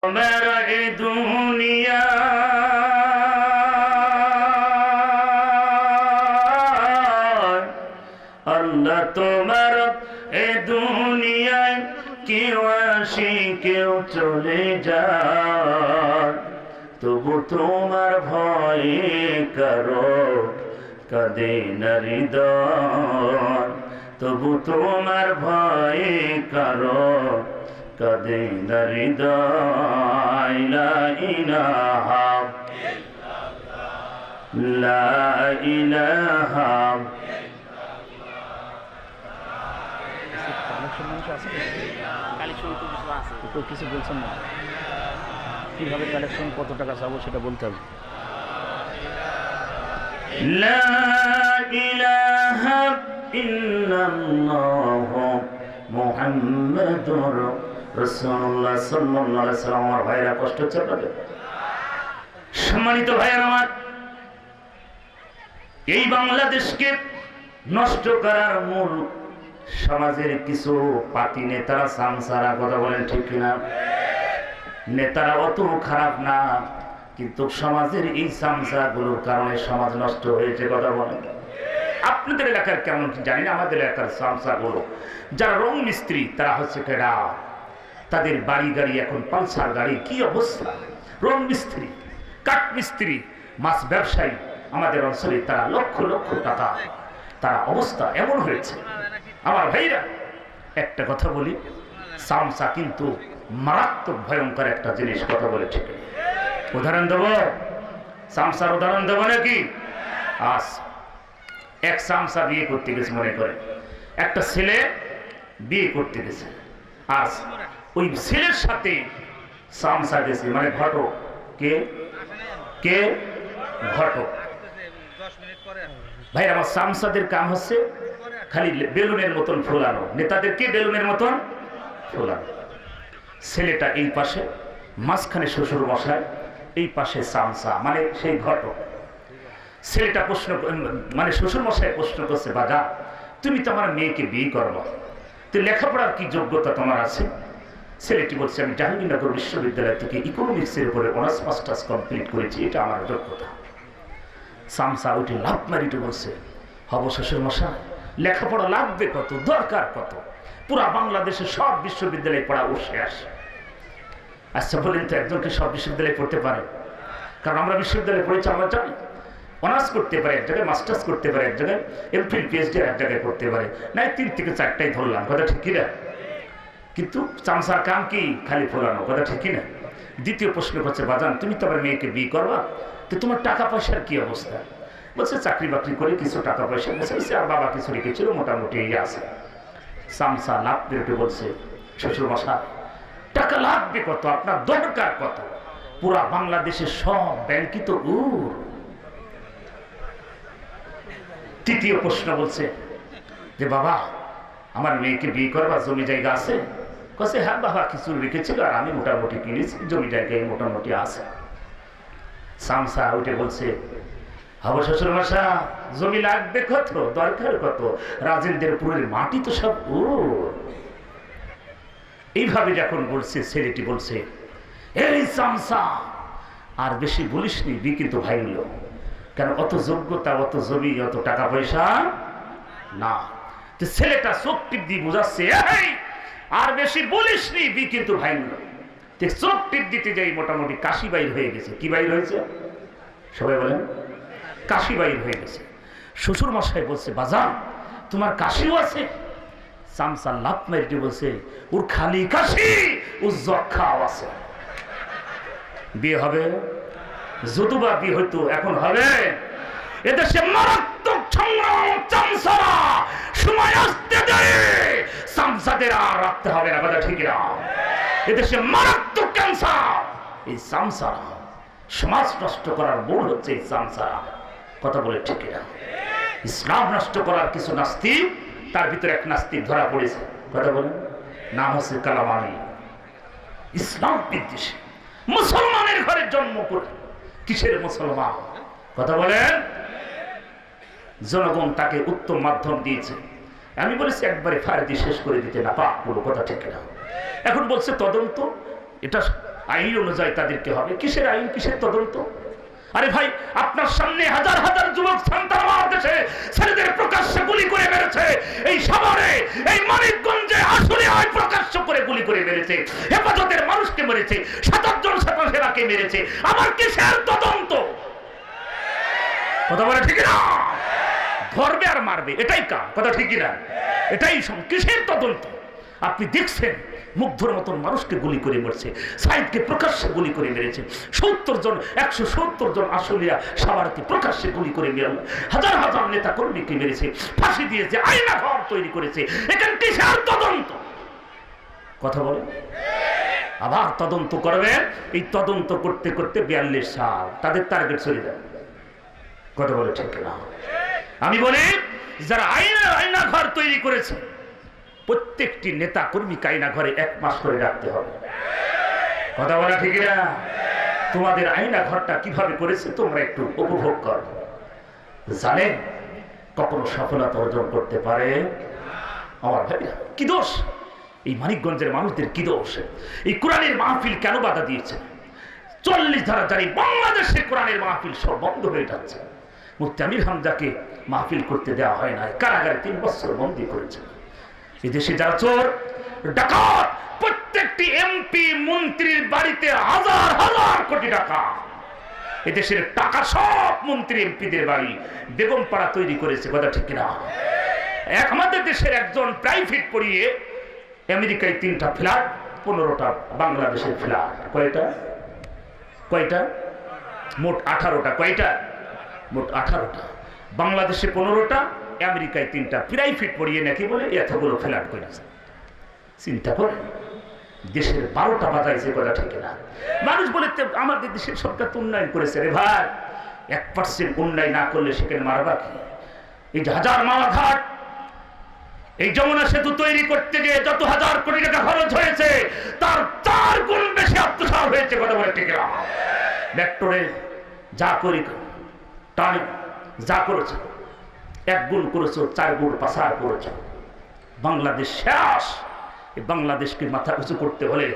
मेरा ए दुनिया अल्लाह তোমার এ দুনিয়ায় কেউ আসে কেউ চলে যায় তবু তোমার ভয়ে কারো কাঁদে না হৃদয় তবু তোমার ভয়ে কারো কাঁদে না হৃদয় লা ইলাহা লা ইলাহা কিছু বলছেন না কিভাবে কালেকশন কত টাকা চাবো সেটা বলতে হবে লা ইলাহা ইল্লাল্লাহ মুহাম্মাদুর রাসূলুল্লাহ সাল্লাল্লাহু আলাইহি ওয়াসাল্লাম। আমার ভাইরা কষ্ট হচ্ছে আপনাদের? সম্মানিত ভাইরা আমার, এই বাংলাদেশকে নষ্ট করার মূল সমাজের কিছু পাতি নেতারা সামসারা, কথা বলেন ঠিক কিনা? নেতারা অত খারাপ না, কিন্তু সমাজের এই সামসাগুলোর কারণে সমাজ নষ্ট হয়েছে, কথা বলেন। আপনাদের এলাকার কেমন জানি না, আমাদের এলাকার সামসাগুলো যারা রং মিস্ত্রি তারা হচ্ছে কেডা, তাদের বাড়ি গাড়ি এখন পালসার গাড়ি, কি অবস্থা! রং মিস্ত্রি, কাঠ মিস্ত্রি, মাছ ব্যবসায়ী আমাদের অঞ্চলে তারা লক্ষ লক্ষ টাকা, তারা অবস্থা এমন হয়েছে। আমার ভাইরা একটা কথা বলি, সামসা কিন্তু মারাত্মক ভয়ঙ্কর একটা জিনিস, কথা বলে ঠিক। উদাহরণ দেব, সামসার উদাহরণ দেব নাকি? আজ এক সামসা বিয়ে করতে গেছে, মনে করে একটা ছেলে বিয়ে করতে গেছে, আজ ওই ছেলের সাথে সামসা গেছে, মানে ঘটক। কে কে ঘটক? ভাই আমার সামসাদের কাম হচ্ছে খালি বেলুনের মতন ফোলানো, নেতাদেরকে বেলুনের মতন ফোলানো। ছেলেটা এই পাশে, মাঝখানে শ্বশুর মশাই, এই পাশে সামসা মানে সেই ঘটক। ছেলেটা প্রশ্ন, মানে শ্বশুর মশাই প্রশ্ন করছে, বাবা তুমি তো আমার মেয়েকে বিয়ে করবা, তো লেখাপড়ার কি যোগ্যতা তোমার আছে? ছেলেটি বলছে, আমি জাহাঙ্গীরনগর বিশ্ববিদ্যালয় থেকে ইকোনমিক্সের উপরে অনার্স মাস্টার্স কমপ্লিট করেছি, এটা আমার যোগ্যতা। সামসা উঠে লাভ মারিতে বলছে, হব শ্বশুর মশাই, লেখাপড়া লাগবে কত, দরকার কত, পুরা বাংলাদেশে সব বিশ্ববিদ্যালয়ে পড়া উঠে আসে। আচ্ছা বলেন তো, একজনকে সব বিশ্ববিদ্যালয়ে পড়তে পারে? কারণ আমরা বিশ্ববিদ্যালয়ে পড়েছি, আমরা জানি অনার্স করতে পারে এক জায়গায়, মাস্টার্স করতে পারে এক জায়গায়, এমফিল পিএইচডি এক জায়গায় করতে পারে, নাই 3 থেকে 4টাই ধরলাম, কথা ঠিক কিনা? কিন্তু চামচার কাম কি? খালি ফোলানো, কথা ঠিক কিনা? দ্বিতীয় প্রশ্ন করছে, বাজান তুমি তো আমার মেয়েকে বিয়ে করবা, তো তোমার টাকা পয়সার কি অবস্থা? বলছে চাকরি বাকরি করে কিছু টাকা পয়সা বসেছে, আর বাবা কিছু রেখেছিল, মোটামুটি এই আছে। চামচা লাভ বেরোতে বলছে, শ্বশুর মশাই টাকা লাগবে কত, আপনার দরকার কত? পুরা বাংলাদেশের সব ব্যাংকই তো উর। তৃতীয় প্রশ্ন বলছে যে, বাবা আমার মেয়েকে বিয়ে করবা, জমি জায়গা আছে? কাছে হ্যাঁ বাবা কিছু রেখেছিল, আর আমি মোটামুটি কিনেছি, জমি জায়গায় মোটামুটি আছে। সামসা উঠে বলছে, হব শ্বশুর মশা, জমি লাগবে কত, দরকার কত? রাজেন্দ্রপুরের মাটি তো সব ওর। এইভাবে যখন বলছে, ছেলেটি বলছে, এই সামসা আর বেশি বলিসনি, বি কিন্তু ভাইল, কেন অত যোগ্যতা, অত জমি, অত টাকা পয়সা না। তো ছেলেটা চোখ টিপ দিয়ে বোঝাচ্ছে, এই আর বেশি বলিসনি, বি কিন্তু ভাইল। চোখ টিপ দিতে যাই মোটামুটি কাশি বাইর হয়ে গেছে। কি বাইর হয়েছে? সবাই বলেন, কাশি বাইর হয়ে গেছে। শ্বশুর মশাই বলছে, বাজান তোমার কাশিও আছে? সামসা লাভ মারিতে বলছে, ওর খালি কাশি, ওর যক্ষাও আছে। বিয়ে হবে? যদুবা বিয়ে হইতো, এখন হবে? এদেশে মারাত্মক সংগ্রাম, চামচারা সময় আসতে দেয়, সামসাদের আর রাখতে হবে না, কথা ঠিক না? এদেশে মারাত্মক ক্যান্সার এই সামসারা, সমাজ নষ্ট করার মূল হচ্ছে এই সামসারা, কথা বলে ঠিক না? ইসলাম নষ্ট করার কিছু নাস্তিক, তার ভিতরে এক নাস্তিক ধরা পড়েছে, কথা বলেন, নাম হচ্ছে কালামানি। ইসলাম বিদ্বেষী, মুসলমানের ঘরে জন্ম করে, কিসের মুসলমান, কথা বলেন? জনগণ তাকে উত্তম মাধ্যম দিয়েছে, আমি বলেছি একবারে ফায়ার দিয়ে শেষ করে দিতে না পাক, পুরো কথা ঠিক না। এখন বলছে তদন্ত, এটা আইন অনুযায়ী তাদেরকে হবে। কিসের আইন, কিসের তদন্ত? আরে ভাই, আপনার সামনে হাজার হাজার যুবক সন্তান আমার দেশে ছেলেদের প্রকাশ্যে গুলি করে মেরেছে, এই শহরে, এই মানিকগঞ্জে আসলে প্রকাশ্য করে গুলি করে মেরেছে, হেফাজতের মানুষকে মেরেছে, ৭ জন ছাত্রসেবাকে মেরেছে। আমার কিসের তদন্ত? কথা বলে ঠিক না? ধরবে আর মারবে, এটাই কাম। কথা ঠিক না? এটাই কিসের তদন্ত? আপনি দেখছেন মুগ্ধর মতন মানুষকে গুলি করে মেরেছে, সাইদকে প্রকাশ্যে গুলি করে মেরেছে, ৭০ জন ১৭০ জন আশুলিয়া সাভারকে প্রকাশ্যে গুলি করে মেরে হাজার হাজার নেতা কর্মীকে মেরেছে, ফাঁসি দিয়েছে, আয়না ঘর তৈরি করেছে। এখানে কিসের তদন্ত? কথা বলে। আবার তদন্ত করবে, এই তদন্ত করতে করতে ৪২ সাল তাদের টার্গেট চলে যাবে। কথা বলে ঠিক না? আমি বলি, যারা আয়না ঘর তৈরি করেছে প্রত্যেকটি নেতা কর্মীকে আয়না ঘরে ১ মাস করে রাখতে হবে। কথা বলা ঠিক না? তোমাদের আয়না ঘরটা কিভাবে করেছে তোমরা একটু উপভোগ করো। জানেন কখনো সফলতা অর্জন করতে পারে? আমার ভাইরা, কি দোষ এই মানিকগঞ্জের মানুষদের? কি দোষ? এই কোরআনের মাহফিল কেন বাধা দিয়েছে? ৪০ ধারা জারি বাংলাদেশে কোরআনের মাহফিল সব বন্ধ হয়ে যাচ্ছে। মুফতি আমির হামজাকে মাহফিল করতে দেওয়া হয় না, কারাগারে ৩ বছর বন্দী করেছে। এদেশে যারা চোর ডাকাত, প্রত্যেকটি এমপি মন্ত্রীর বাড়িতে হাজার হাজার কোটি টাকা, এদেশের টাকা সব মন্ত্রী এমপিদের বাড়ি বেগম পাড়া তৈরি করেছে। কথা ঠিক না? আমাদের দেশের একজন প্রাইভেট পড়িয়ে আমেরিকায় ৩টা ফ্ল্যাট, ১৫টা বাংলাদেশের ফ্ল্যাট। কয়টা? মোট 18টা। কয়টা? মোট 18টা। বাংলাদেশে 15টা, আমেরিকায় 3টা। প্রাইভেট পড়িয়ে নাকি বলে এতগুলো ফ্ল্যাট করেছে। চিন্তা করে দেশের 12টা বাজাইছে। কথা ঠিক না? মানুষ বলে আমাদের দেশের সরকার তো উন্নয়ন করেছে। রে ভাই, 1% উন্নয়ন না করলে সেখানে মারবা কি? এই যে হাজার মাওয়া ঘাট, এই যমুনা সেতু তৈরি করতে গিয়ে যত হাজার কোটি টাকা খরচ হয়েছে তার 4 গুণ বেশি আত্মসাৎ হয়েছে। কথা বলে ঠিক না? মেট্রোরে যা করি টানে যা করেছে 1 গুণ করেছো, 4 গুণ পাচার করেছো। বাংলাদেশ শেষ। এই বাংলাদেশকে মাথা উঁচু করতে হলে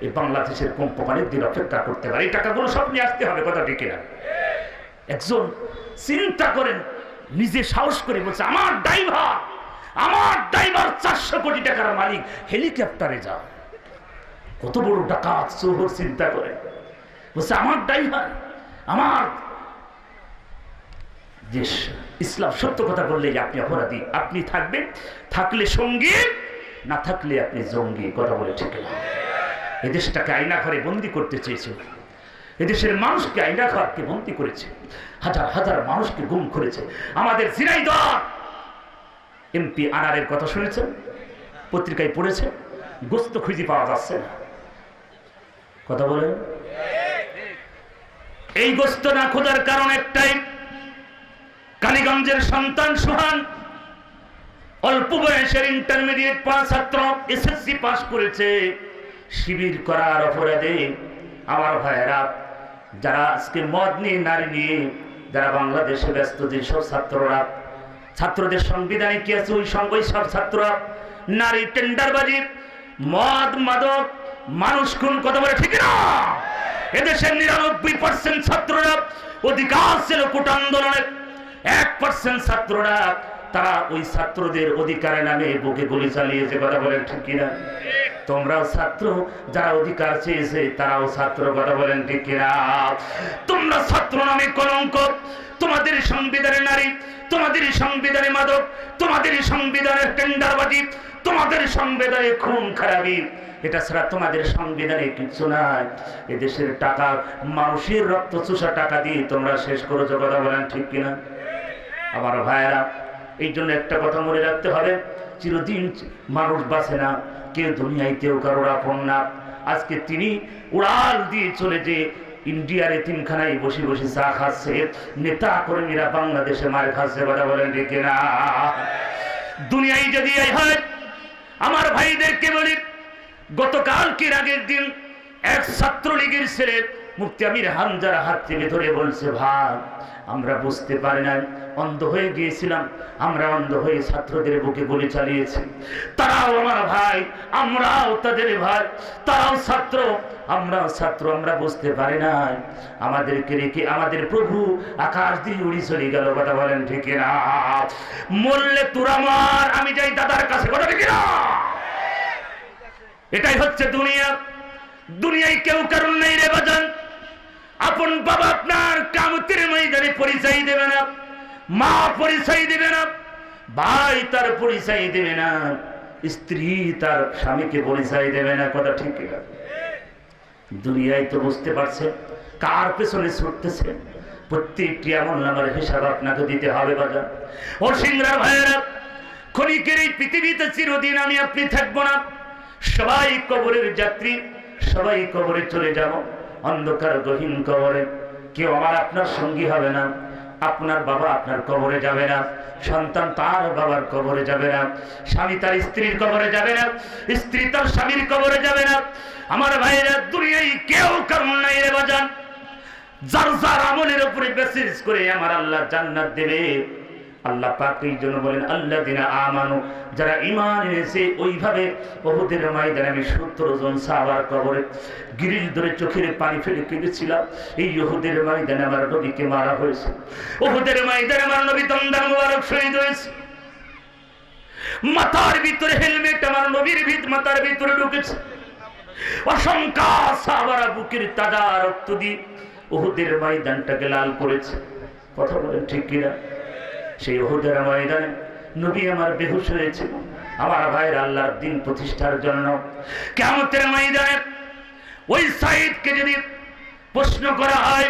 এই বাংলাদেশের কোম্পানির দিন অপেক্ষা করতে পারে। এই টাকাগুলো সব নিয়ে আসতে হবে। কথা ঠিক না? একজন চিন্তা করেন, নিজে সাহস করে বলছে আমার ড্রাইভার 400 কোটি টাকার মালিক, হেলিকপ্টারে যা। কত বড় ডাকাত চোর! চিন্তা করে বলছে আমার ড্রাইভার, আমার দেশ। ইসলাম সত্য কথা বললে আপনি অপরাধী। আপনি থাকবেন, থাকলে সঙ্গী, না থাকলে আপনি জঙ্গি। কথা বলে ঠিক না? এদেশটাকে আয়না ঘরে বন্দি করতে চেয়েছিল, এদেশের মানুষকে আয়না ঘরকে বন্দি করেছে, হাজার হাজার মানুষকে গুম করেছে। আমাদের ঝিনাইদহ এমপি আনারের কথা শুনেছেন? পত্রিকায় পড়েছে? গোস্ত খুঁজে পাওয়া যাচ্ছে না। কথা বলে। এই গোস্ত না খোঁজার কারণ একটাই, কালীগঞ্জের সন্তান সুহান অল্প বয়সের ইন্টারমিডিয়েট পাস ছাত্র, এসএসসি পাস করেছে। শিবির করার অপরাধে আমার ভাইয়েরা, যারা আজকে মদ নিয়ে, নারী নিয়ে যারা বাংলাদেশে ব্যস্ত, যেসব ছাত্ররা, ছাত্রদের সংবিধানে কি আছে ওই সব ছাত্ররা নারী, টেন্ডারবাজি, মদ, মাদক, মানুষ খুন। কথা বলে ঠিক না? এদেশের 99% ছাত্ররা অধিকার ছিল কোটা আন্দোলনের। 1% ছাত্ররা, তারা ওই ছাত্রদের অধিকারের নামে বুকে গুলি চালিয়েছে। কথা বলেন ঠিক কিনা? তোমরাও ছাত্র, যারা অধিকার চেয়েছে তারাও ছাত্র। কথা বলেন ঠিক কিনা? তোমরা ছাত্র নামে কলঙ্ক। তোমাদের সংবিধানে নারী, তোমাদের সংবিধানে মাদক, তোমাদের সংবিধানে টেন্ডারবাজি, তোমাদের সংবিধানে খুন খারাপি। এটা ছাড়া তোমাদের সংবিধানে কিছু নাই। এদেশের টাকা, মানুষের রক্ত চুষা টাকা দিয়ে তোমরা শেষ করেছো। কথা বলেন ঠিক কিনা? আমার ভাইয়েরা, এই জন্য একটা কথা মনে রাখতে হবে, চিরদিন মানুষ বাঁচে না, কেউ দুনিয়ায় কেউ কারোর আপন না। আজকে তিনি উড়াল দিয়ে চলে যে ইন্ডিয়ার এতিমখানায় বসে বসে চা খাচ্ছে, নেতা কর্মীরা বাংলাদেশে মার খাচ্ছে। কথা বলেন ঠিক না? দুনিয়ায় যদি এই হয়, আমার ভাইদেরকে বলি, গতকালকের আগের দিন এক ছাত্রলীগের ছেলে মুফতি আমির হামজার হাত থেকে ধরে বলছে, ভাই আমরা বুঝতে পারি না, অন্ধ হয়ে গিয়েছিলাম, আমরা অন্ধ হয়ে ছাত্রদের বুকে গুলি চালিয়েছি। তারাও আমার ভাই, আমরাও তাদের ভাই, তারাও ছাত্র, আমরা ছাত্র, আমরা বুঝতে পারি না, আমাদেরকে রেখে আমাদের প্রভু আকাশ দিয়ে উড়ি চলে গেল। কথা বলেন ঠিক না? মরলে তোরা মার, আমি যাই দাদার কাছে। কথা ঠিক না? এটাই হচ্ছে দুনিয়া। দুনিয়ায় কেউ কারণ নেই রে বাজান। আপন বাবা আপনার কিয়ামতের ময়দানে পরিচয় দেবে না, মা পরিচয় দেবে না, ভাই তার পরিচয় দেবে না, স্ত্রী তার স্বামীকে পরিচয় দেবে না। কথা ঠিক না? দুনিয়ায় তো বুঝতে পারছে কার পেছনে ছুটতেছে। প্রত্যেকটি আমলনামার হিসাব আপনাকে দিতে হবে বাজার। ও সিংরা ভাইয়েরা, ক্ষণিকের এই পৃথিবীতে চিরদিন আমি আপনি থাকবো না। সবাই কবরের যাত্রী, সবাই কবরে চলে যাব, অন্ধকার গহীন কবরে। কেউ আমার আপনার সঙ্গী হবে না। আপনার বাবা আপনার কবরে যাবে না, সন্তান তার বাবার কবরে যাবে না, স্বামী তার স্ত্রীর কবরে যাবে না, স্ত্রী তার স্বামীর কবরে যাবে না। আমার ভাইরা, দুনিয়ায় কেউ কারণ নাই রে বাজান। যার যার আমলের উপরে বেসিস করে আমার আল্লাহ জান্নাত দেবে। আল্লাহ পাক এই জন্য বলেন আল্লাযিনা আমানু, যারা ঈমান এনেছে। ওইভাবে উহুদের ময়দানে আমি 70 জন সাহাবার কবরে গ্রিল ধরে চোখের পানি ফেলে কেঁদেছিলাম। এই উহুদের ময়দানে আমার নবীকে মারা হয়েছে। উহুদের ময়দানে আমার নবী দমদার মুবারক শহীদ হয়েছে। মাথার ভিতরে হেলমেট আমার নবীর মাথার ভিতরে ঢুকেছে। অসংখ্য সাহাবারা বুকের তাজা রক্ত দিয়ে উহুদের ময়দানটাকে লাল করেছে। কথা বলেন ঠিক কিনা? সেই উহুদের ময়দানে নবী আমার বেহুশ হয়েছিল। আমার ভাইয়ের আল্লাহর দ্বীন প্রতিষ্ঠার জন্য কিয়ামতের ময়দানে ওই সাইদকে যদি প্রশ্ন করা হয়,